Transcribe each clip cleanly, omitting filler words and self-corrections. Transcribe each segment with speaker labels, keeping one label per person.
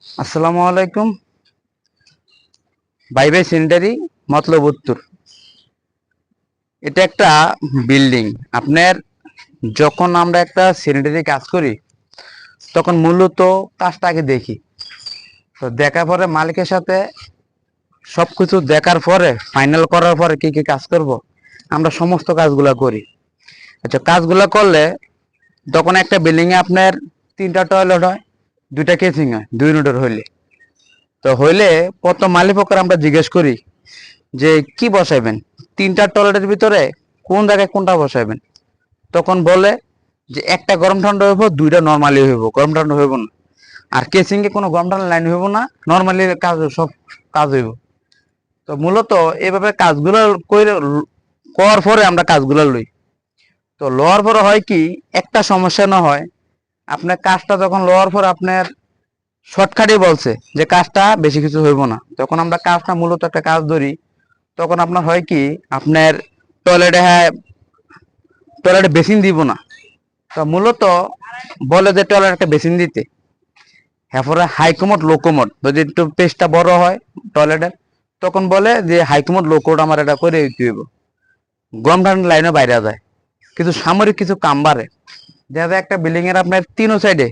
Speaker 1: আসসালামু আলাইকুম। Bye bye সেন্টারি মতলব উত্তর। এটা একটা বিল্ডিং। আপনার যখন আমরা একটা সেনিটারি কাজ করি তখন মূলত কাজটা আগে দেখি। তো দেখার পরে মালিকের সাথে সবকিছু দেখার পরে ফাইনাল করার পরে কি কি কাজ করব আমরা সমস্ত কাজগুলা করি। আচ্ছা, কাজগুলা করলে তখন একটা বিল্ডিং এ আপনার 3টা টয়লেট হয়, 2টা কেচিং হয়, 2 ইউনিটের হইলে। তো হইলে প্রথম মালিক পক্ষের আমরা জিজ্ঞেস করি যে কি বসাইবেন, 3টা টয়লেটের ভিতরে কোন জায়গায় কোনটা বসাইবেন। তখন বলে যে একটা গরম ঠান্ডা হইব, 2টা নর্মালি হইব, গরম ঠান্ডা হইব না। আর কেসিং এ কোনো গরম ঠান্ডা লাইন হইব না, নর্মালি কাজ সব কাজ হইব। তো মূলত এইভাবে কাজগুলো করে করার পরে আমরা কাজগুলো লই। তো লওয়ার পরে হয় কি, একটা সমস্যা না হয়, আপনার কাজটা যখন লওয়ার পর আপনার শর্টকাটই বলছে যে কাজটা বেশি কিছু হইব না, তখন আমরা কাজটা মূলত একটা কাজ ধরি। তখন আপনার হয় কি, আপনার টয়লেটে, হ্যাঁ, টয়লেটে বেসিন দিব না। তো মূলত বলে যে টয়লেট একটা বেসিন দিতে, হ্যাঁ, পরে হাইকমোড লোকোমোড যদি একটু পেজটা বড় হয় টয়লেটের, তখন বলে যে হাইকমোড লোকোড আমার এটা করে দিতে হইব। গরম ঠান্ডা লাইনে বাইরে যায়, কিছু সামরিক কিছু কাম বাড়ে। দেখা যায় একটা বিল্ডিং এর আপনার 3 সাইডে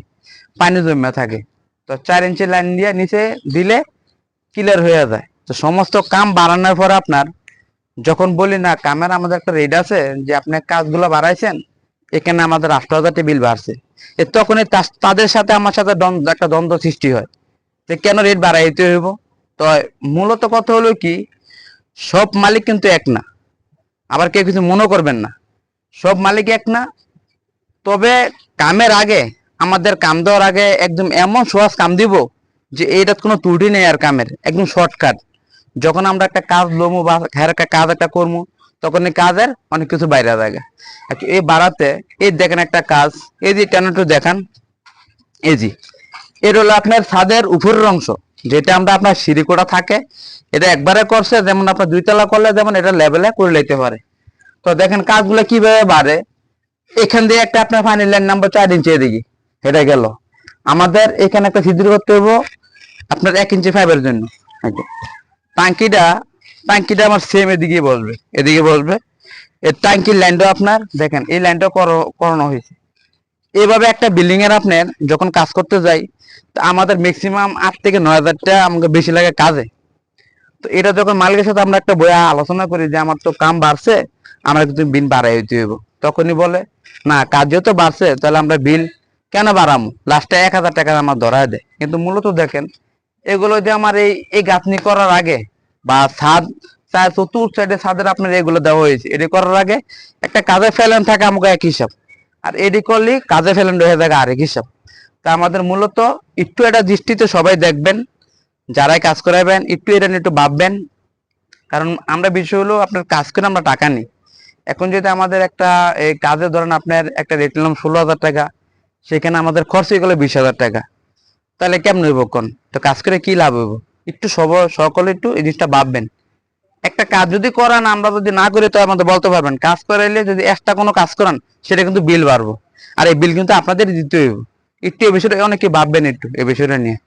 Speaker 1: পানি জমে থাকে, তো 4 ইঞ্চি লাইন দিয়ে নিচে দিলে ক্লিয়ার হয়ে যায়। তো সমস্ত কাম বাড়ানোর পরে আপনার যখন বলি না কামের আমাদের একটা রেট আছে যে আপনি কাজগুলো বাড়াইছেন, এখানে আমাদের 8,000 বিল বাড়ছে, তখনই তাদের সাথে আমার সাথে একটা দ্বন্দ্ব সৃষ্টি হয় যে কেন রেট বাড়াইতে হইব। তো মূলত কথা হলো কি, সব মালিক কিন্তু এক না, আবার কেউ কিছু মনে করবেন না, সব মালিক এক না। তবে কামের আগে, আমাদের কাম দেওয়ার আগে একদম এমন সহজ কাম দিব যে এইটার কোনো ত্রুটি নেই, আর কামের একদম শর্টকাট। যখন আমরা একটা কাজ লমু বা হ্যাঁ একটা কাজ একটা করবো, তখন এই কাজের অনেক কিছু বাইরে থাকে। এই বাড়াতে, এই দেখেন একটা কাজ, এই যে টেনাটো দেখান, এই যে এর হলো আপনার ছাদের উপরের অংশ, যেটা আমরা আপনার সিঁড়িকোটা থাকে, এটা একবারে করছে, যেমন আপনার 2 তলা করলে যেমন এটা লেভেলে করে লইতে পারে। তো দেখেন কাজগুলো কিভাবে বাড়ে। এখান দিয়ে একটা আপনার ফাইনাল লাইন নাম্বার 4 ইঞ্চি এদিকে এটা গেল। আমাদের এখানে একটা ছিদ্র করতে হইব আপনার 1 ইঞ্চি ফাইবের জন্য। টাঙ্কিটা টাঙ্কিটা আমার সেম এদিকে বসবে, এদিকে বসবে। এই টাঙ্কির লাইনটা আপনার দেখেন, এই লাইনটা করানো হয়েছে। এইভাবে একটা বিল্ডিং এর আপনার যখন কাজ করতে যাই, তো আমাদের ম্যাক্সিমাম 8 থেকে 9 হাজার টাকা আমাকে বেশি লাগে কাজে। তো এটা যখন মালিকের সাথে আমরা একটা বইয়া আলোচনা করি যে আমার তো কাম বাড়ছে, আমরা কিন্তু বিল বাড়াই হইতে হইব, তখনই বলে না কাজ যেহেতু বাড়ছে তাহলে আমরা বিল কেন বাড়ামো, লাস্টে 1,000 টাকা আমার ধরায় দেয়। কিন্তু মূলত দেখেন এগুলো যে আমার এই এই গাঁথনি করার আগে বা ছাদ, চতুর্থ সাইডে ছাদের আপনার এগুলো দেওয়া হয়েছে, এটি করার আগে একটা কাজে ফেলেন থাকে আমাকে এক হিসাব, আর এডি করলে কাজে ফেলেন হয়ে থাকে আরেক হিসাব। তা আমাদের মূলত একটু এটা দৃষ্টিতে সবাই দেখবেন, যারাই কাজ করাবেন একটু এটা নিয়ে একটু ভাববেন। কারণ আমরা বিষয় হলো আপনার কাজ করে আমরা টাকা নিই। এখন যদি আমাদের একটা এই কাজে ধরেন আপনার একটা রেট নিলাম 16,000 টাকা, সেখানে আমাদের খরচ হয়ে গেলো 20,000 টাকা, তাহলে কেমন হইব কোন? তো কাজ করে কি লাভ হইব? একটু সকলে একটু এই জিনিসটা ভাববেন। একটা কাজ যদি করান, আমরা যদি না করি, তো আমাদের বলতে পারবেন কাজ করাইলে যদি একটা কোনো কাজ করান, সেটা কিন্তু বিল বাড়বো, আর এই বিল কিন্তু আপনাদের দিতে হইব। একটু এই বিষয়টা অনেকে ভাববেন একটু এই বিষয়টা নিয়ে।